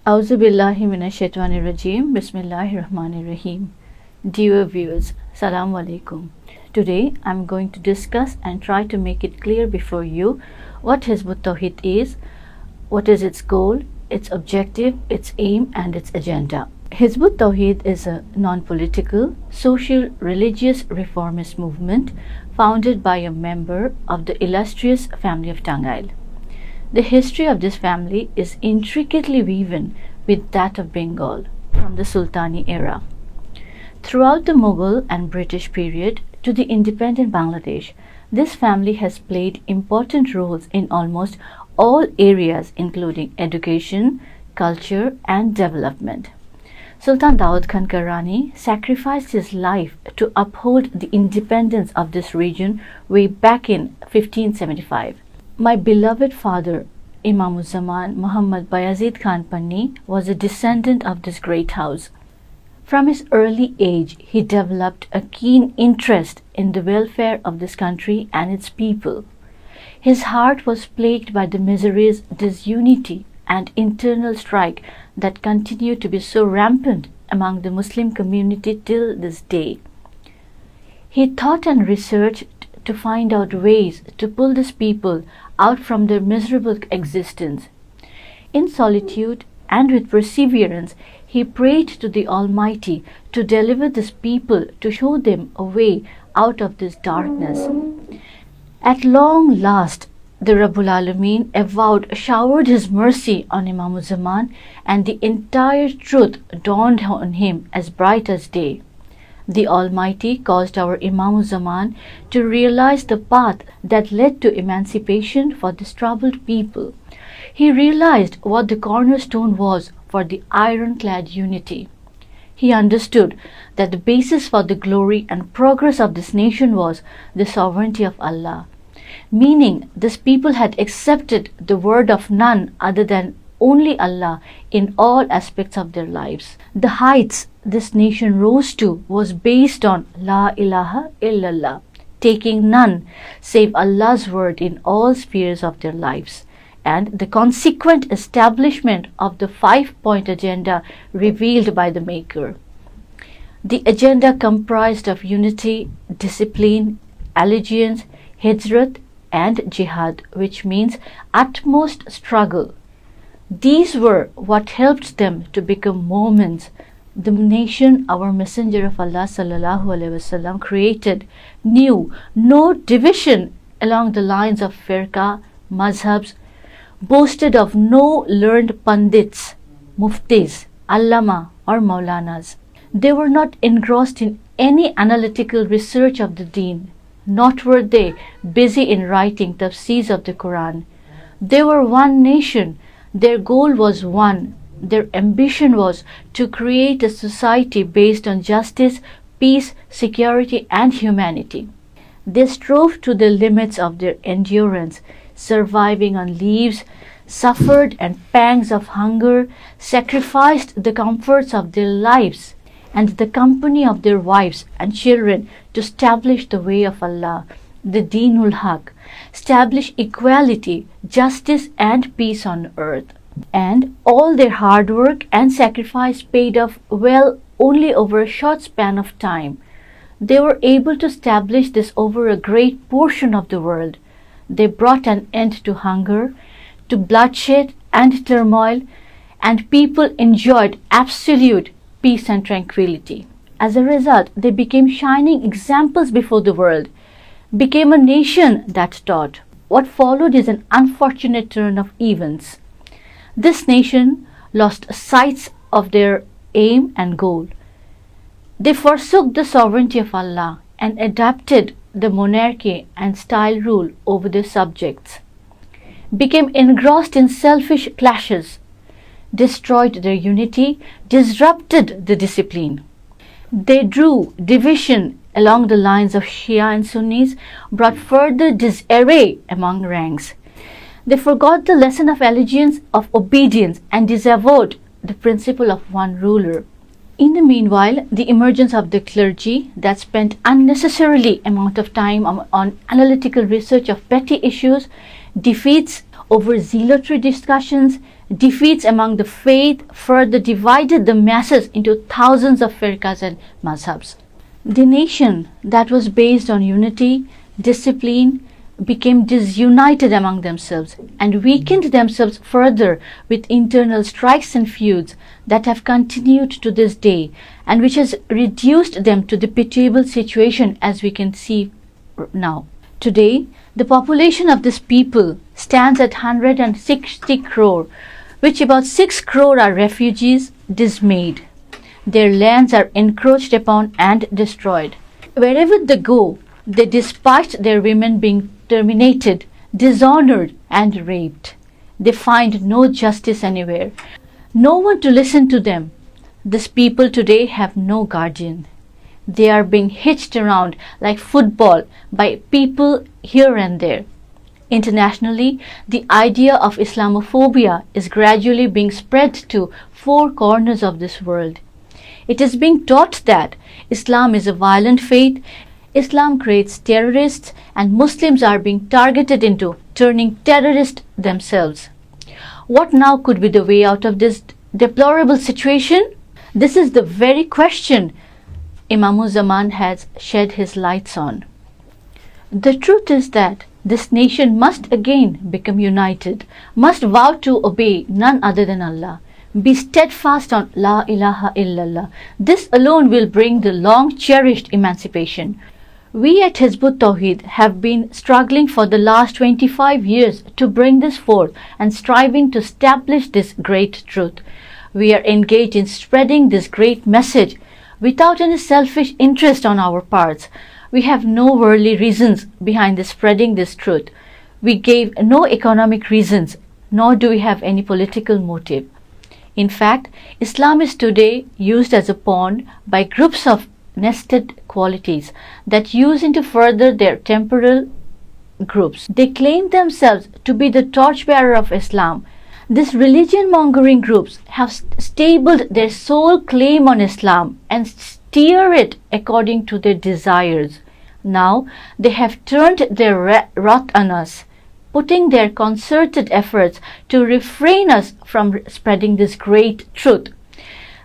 Auzu billahi minash shaitani rajim. Bismillahir Rahmanir Rahim. Dear viewers, Assalamu alaikum. Today I'm going to discuss and try to make it clear before you what Hizbut Tawheed is, what is its goal, its objective, its aim and its agenda. Hizbut Tawheed is a non-political, social, religious reformist movement founded by a member of the illustrious family of Tangail. The history of this family is intricately woven with that of Bengal from the Sultani era. Throughout the Mughal and British period to the independent Bangladesh, this family has played important roles in almost all areas including education, culture and development. Sultan Daud Khan Karani sacrificed his life to uphold the independence of this region way back in 1575. My beloved father, Imam-uz-Zaman Muhammad Bayazid Khan Panni, was a descendant of this great house. From his early age, he developed a keen interest in the welfare of this country and its people. His heart was plagued by the miseries, disunity, and internal strife that continue to be so rampant among the Muslim community till this day. He thought and researched to find out ways to pull these people out from their miserable existence. In solitude and with perseverance, he prayed to the Almighty to deliver these people, to show them a way out of this darkness. At long last, the Rabbul Alameen showered his mercy on Imam-uz-Zaman, and the entire truth dawned on him as bright as day. The Almighty caused our Imam-uz-Zaman to realize the path that led to emancipation for this troubled people. He realized what the cornerstone was for the ironclad unity. He understood that the basis for the glory and progress of this nation was the sovereignty of Allah, meaning this people had accepted the word of none other than only Allah in all aspects of their lives. The heights this nation rose to was based on La ilaha illallah, taking none save Allah's word in all spheres of their lives, and the consequent establishment of the 5-point agenda revealed by the Maker. The agenda comprised of unity, discipline, allegiance, hijrat, and jihad, which means utmost struggle. These were what helped them to become Mu'mins. The nation our Messenger of Allah sallallahu alaihi wasallam created knew no division along the lines of firqa, mazhabs, boasted of no learned pandits, muftis, allama or maulanas. They were not engrossed in any analytical research of the deen, not were they busy in writing tafseers of the Quran. They were one nation. Their goal was one. Their ambition was to create a society based on justice, peace, security, and humanity. They strove to the limits of their endurance, surviving on leaves, suffered and pangs of hunger, sacrificed the comforts of their lives and the company of their wives and children to establish the way of Allah, the Deenul Haq, establish equality, justice and peace on earth. And all their hard work and sacrifice paid off well only over a short span of time. They were able to establish this over a great portion of the world. They brought an end to hunger, to bloodshed and turmoil, and people enjoyed absolute peace and tranquility. As a result, they became shining examples before the world, became a nation that taught. What followed is an unfortunate turn of events. This nation lost sight of their aim and goal. They forsook the sovereignty of Allah and adopted the monarchy and style rule over their subjects, became engrossed in selfish clashes, destroyed their unity, disrupted the discipline. They drew division along the lines of Shia and Sunnis, brought further disarray among ranks. They forgot the lesson of allegiance, of obedience, and disavowed the principle of one ruler. In the meanwhile, the emergence of the clergy that spent unnecessarily amount of time on analytical research of petty issues, defeats over zealotry discussions, defeats among the faith further divided the masses into thousands of firqas and mazhabs. The nation that was based on unity, discipline, became disunited among themselves and weakened themselves further with internal strikes and feuds that have continued to this day, and which has reduced them to the pitiable situation as we can see now. Today, the population of this people stands at 160 crore, which about 6 crore are refugees, dismayed. Their lands are encroached upon and destroyed. Wherever they go, they despise their women being terminated, dishonored, and raped. They find no justice anywhere, no one to listen to them. These people today have no guardian. They are being hitched around like football by people here and there. Internationally, the idea of Islamophobia is gradually being spread to 4 corners of this world. It is being taught that Islam is a violent faith, Islam creates terrorists, and Muslims are being targeted into turning terrorists themselves. What now could be the way out of this deplorable situation? This is the very question Imam-uz-Zaman has shed his lights on. The truth is that this nation must again become united, must vow to obey none other than Allah, be steadfast on La ilaha illallah. This alone will bring the long-cherished emancipation. We at Hizbut Tawheed have been struggling for the last 25 years to bring this forth and striving to establish this great truth. We are engaged in spreading this great message without any selfish interest on our parts. We have no worldly reasons behind the spreading this truth. We gave no economic reasons, nor do we have any political motive. In fact, Islam is today used as a pawn by groups of nested qualities that use into further their temporal groups. They claim themselves to be the torchbearer of Islam. These religion-mongering groups have stabled their sole claim on Islam and steer it according to their desires. Now they have turned their wrath on us, putting their concerted efforts to refrain us from spreading this great truth.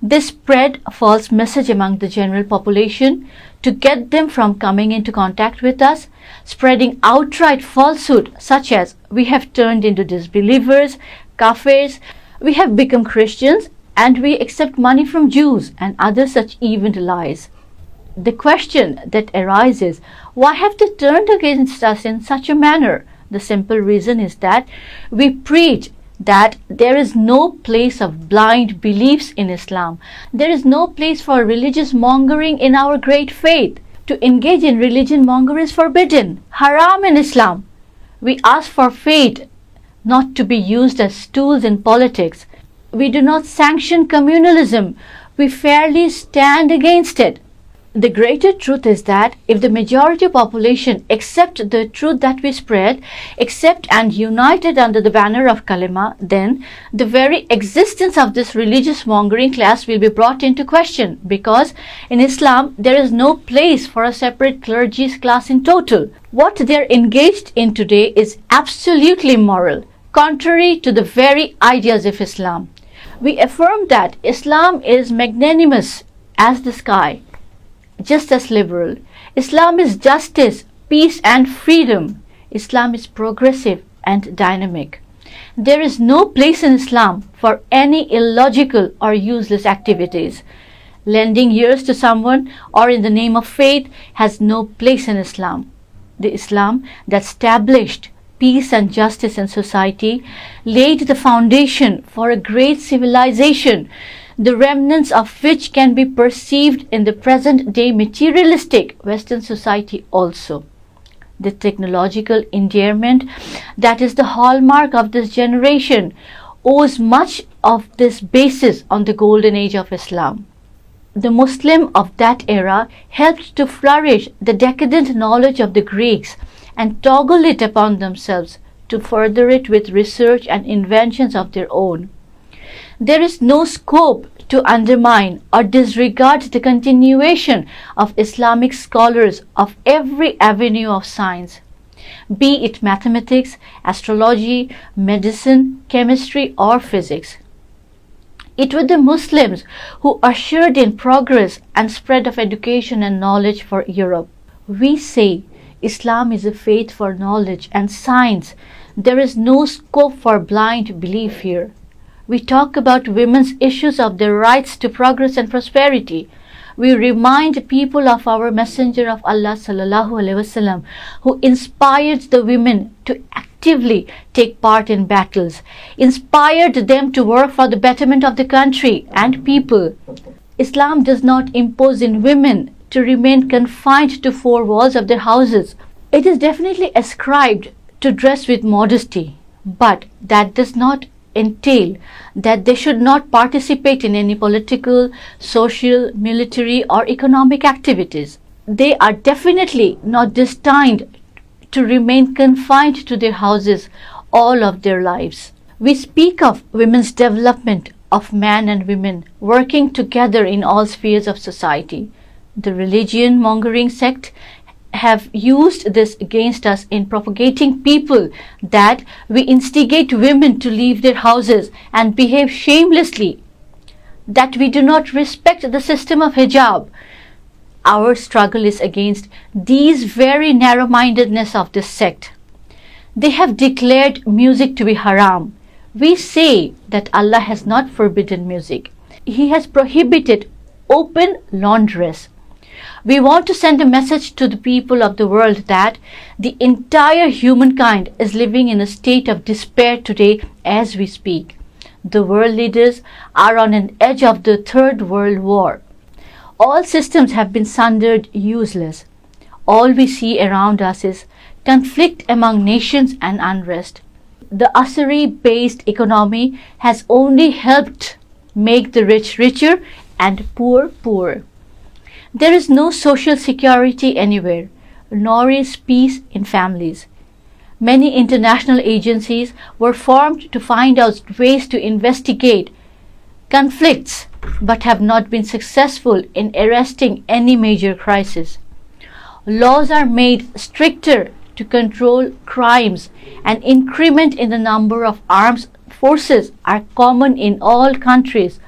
They spread a false message among the general population to get them from coming into contact with us, spreading outright falsehood such as we have turned into disbelievers, kafirs, we have become Christians, and we accept money from Jews and other such evil lies. The question that arises, why have they turned against us in such a manner? The simple reason is that we preach that there is no place of blind beliefs in Islam. There is no place for religious mongering in our great faith. To engage in religion monger is forbidden, haram in Islam. We ask for faith not to be used as tools in politics. We do not sanction communalism. We fairly stand against it. The greater truth is that if the majority population accept the truth that we spread, accept and united under the banner of Kalima, then the very existence of this religious mongering class will be brought into question, because in Islam there is no place for a separate clergy class in total. What they are engaged in today is absolutely immoral, contrary to the very ideas of Islam. We affirm that Islam is magnanimous as the sky, just as liberal. Islam is justice, peace, and freedom. Islam is progressive and dynamic. There is no place in Islam for any illogical or useless activities. Lending ears to someone or in the name of faith has no place in Islam. The Islam that established peace and justice in society laid the foundation for a great civilization, the remnants of which can be perceived in the present-day materialistic Western society also. The technological endearment that is the hallmark of this generation owes much of this basis on the golden age of Islam. The Muslim of that era helped to flourish the decadent knowledge of the Greeks and toggle it upon themselves to further it with research and inventions of their own. There is no scope to undermine or disregard the continuation of Islamic scholars of every avenue of science. be it mathematics, astrology, medicine, chemistry, or physics. It was the Muslims who ushered in progress and spread of education and knowledge for Europe. We say Islam is a faith for knowledge and science. There is no scope for blind belief here. We talk about women's issues of their rights to progress and prosperity. We remind people of our Messenger of Allah sallallahu alaihi wasallam, who inspired the women to actively take part in battles, inspired them to work for the betterment of the country and people. Islam does not impose in women to remain confined to four walls of their houses. It is definitely ascribed to dress with modesty, but that does not entail that they should not participate in any political, social, military, or economic activities. They are definitely not destined to remain confined to their houses all of their lives. We speak of women's development, of men and women working together in all spheres of society. The religion mongering sect have used this against us in propagating people that we instigate women to leave their houses and behave shamelessly, that we do not respect the system of hijab. Our struggle is against these very narrow-mindedness of this sect. They have declared music to be haram. We say that Allah has not forbidden music. He has prohibited open laundress. We want to send a message to the people of the world that the entire humankind is living in a state of despair today as we speak. The world leaders are on an edge of the Third World War. All systems have been sundered, useless. All we see around us is conflict among nations and unrest. The usury-based economy has only helped make the rich richer and poor poorer. There is no social security anywhere, nor is peace in families. Many international agencies were formed to find out ways to investigate conflicts, but have not been successful in arresting any major crisis. Laws are made stricter to control crimes, and increment in the number of armed forces are common in all countries,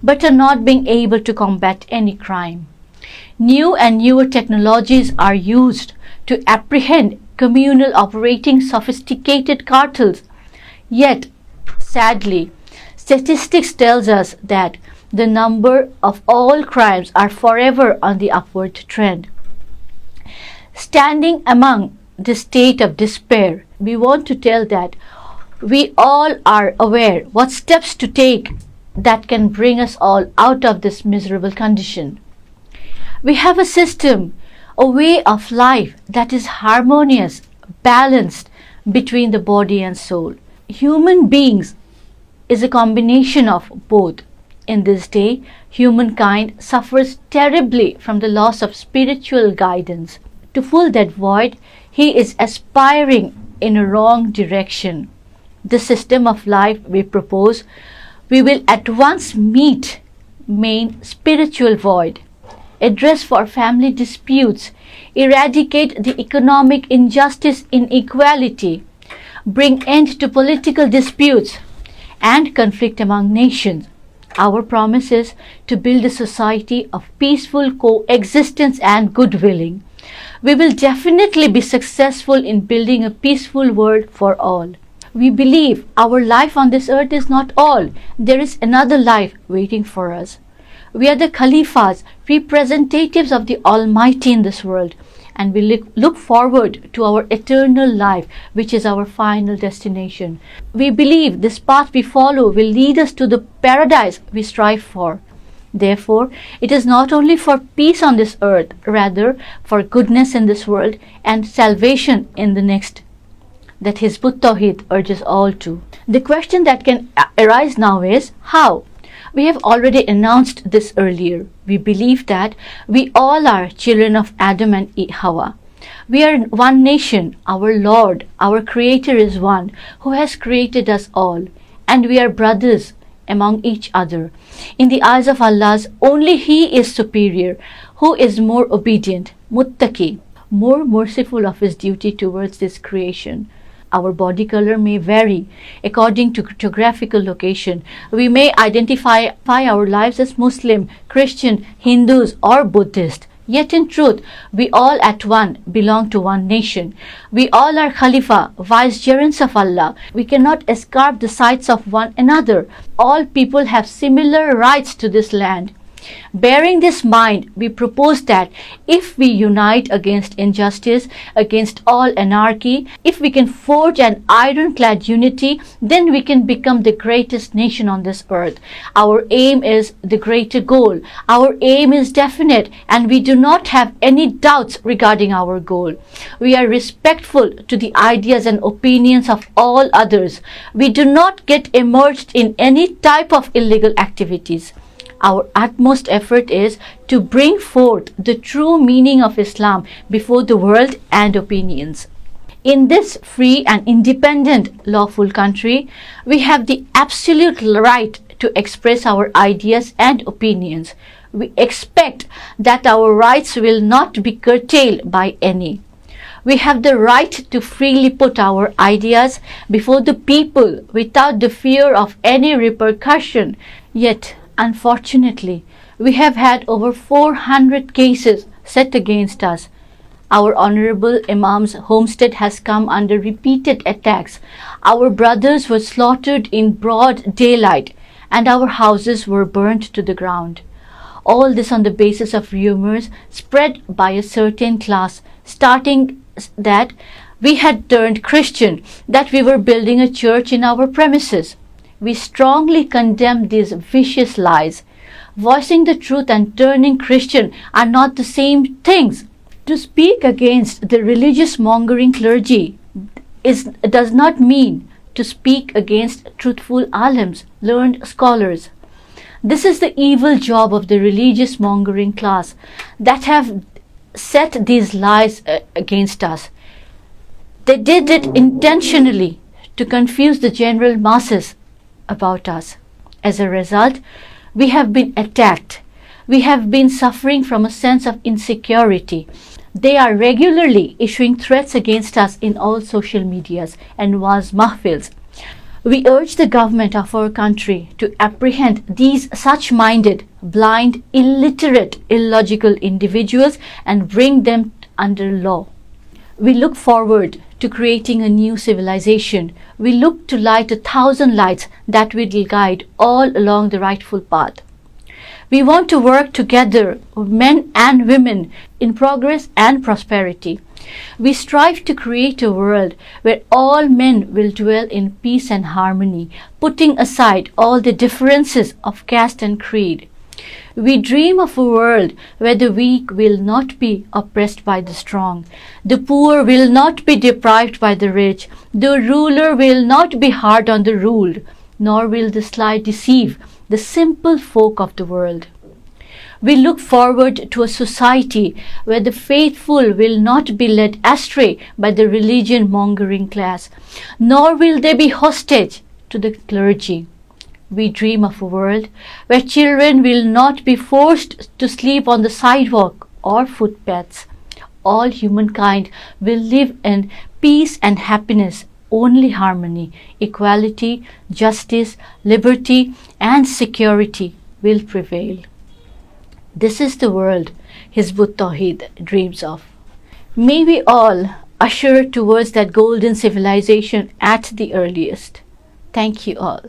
but are not being able to combat any crime. New and newer technologies are used to apprehend communal operating sophisticated cartels. Yet, sadly, statistics tells us that the number of all crimes are forever on the upward trend. Standing among the state of despair, we want to tell that we all are aware what steps to take that can bring us all out of this miserable condition. We have a system, a way of life that is harmonious, balanced between the body and soul. Human beings is a combination of both. In this day, humankind suffers terribly from the loss of spiritual guidance. To fill that void, he is aspiring in a wrong direction. The system of life we propose, we will at once meet main spiritual void, address for family disputes, eradicate the economic injustice, inequality, bring end to political disputes and conflict among nations. Our promise is to build a society of peaceful coexistence and goodwilling. We will definitely be successful in building a peaceful world for all. We believe our life on this earth is not all. There is another life waiting for us. We are the Khalifas, representatives of the Almighty in this world, and we look forward to our eternal life, which is our final destination. We believe this path we follow will lead us to the paradise we strive for. Therefore, it is not only for peace on this earth, rather for goodness in this world and salvation in the next, that Hizbut Tawheed urges all to. The question that can arise now is how? We have already announced this earlier. We believe that we all are children of Adam and Hawa. We are one nation. Our Lord, our Creator is one, who has created us all, and we are brothers among each other. In the eyes of Allah, only He is superior, who is more obedient, muttaqi. more merciful of His duty towards this creation. Our body color may vary according to geographical location. We may identify our lives as Muslim, Christian, Hindus, or Buddhist. Yet in truth, we all at one belong to one nation. We all are Khalifa, vicegerents of Allah. We cannot escape the sights of one another. All people have similar rights to this land. Bearing this mind, we propose that if we unite against injustice, against all anarchy, if we can forge an ironclad unity, then we can become the greatest nation on this earth. Our aim is the greater goal. Our aim is definite, and we do not have any doubts regarding our goal. We are respectful to the ideas and opinions of all others. We do not get immersed in any type of illegal activities. Our utmost effort is to bring forth the true meaning of Islam before the world and opinions. In this free and independent, lawful country, we have the absolute right to express our ideas and opinions. We expect that our rights will not be curtailed by any. We have the right to freely put our ideas before the people without the fear of any repercussion. Yet, unfortunately, we have had over 400 cases set against us. Our Honorable Imam's homestead has come under repeated attacks. Our brothers were slaughtered in broad daylight, and our houses were burnt to the ground. All this on the basis of rumors spread by a certain class, starting that we had turned Christian, that we were building a church in our premises. We strongly condemn these vicious lies. Voicing the truth and turning Christian are not the same things. To speak against the religious mongering clergy does not mean to speak against truthful alims, learned scholars. This is the evil job of the religious mongering class that have set these lies against us. They did it intentionally to confuse the general masses about us. As a result, we have been attacked. We have been suffering from a sense of insecurity. They are regularly issuing threats against us in all social medias and waz mahfils. We urge the government of our country to apprehend these such-minded, blind, illiterate, illogical individuals and bring them under law. We look forward to creating a new civilization. We look to light 1,000 lights that will guide all along the rightful path. We want to work together, men and women, in progress and prosperity. We strive to create a world where all men will dwell in peace and harmony, putting aside all the differences of caste and creed. We dream of a world where the weak will not be oppressed by the strong, the poor will not be deprived by the rich, the ruler will not be hard on the ruled, nor will the sly deceive the simple folk of the world. We look forward to a society where the faithful will not be led astray by the religion-mongering class, nor will they be hostage to the clergy. We dream of a world where children will not be forced to sleep on the sidewalk or footpaths. All humankind will live in peace and happiness, only harmony, equality, justice, liberty, and security will prevail. This is the world Hizb ut-Tawheed dreams of. May we all usher towards that golden civilization at the earliest. Thank you all.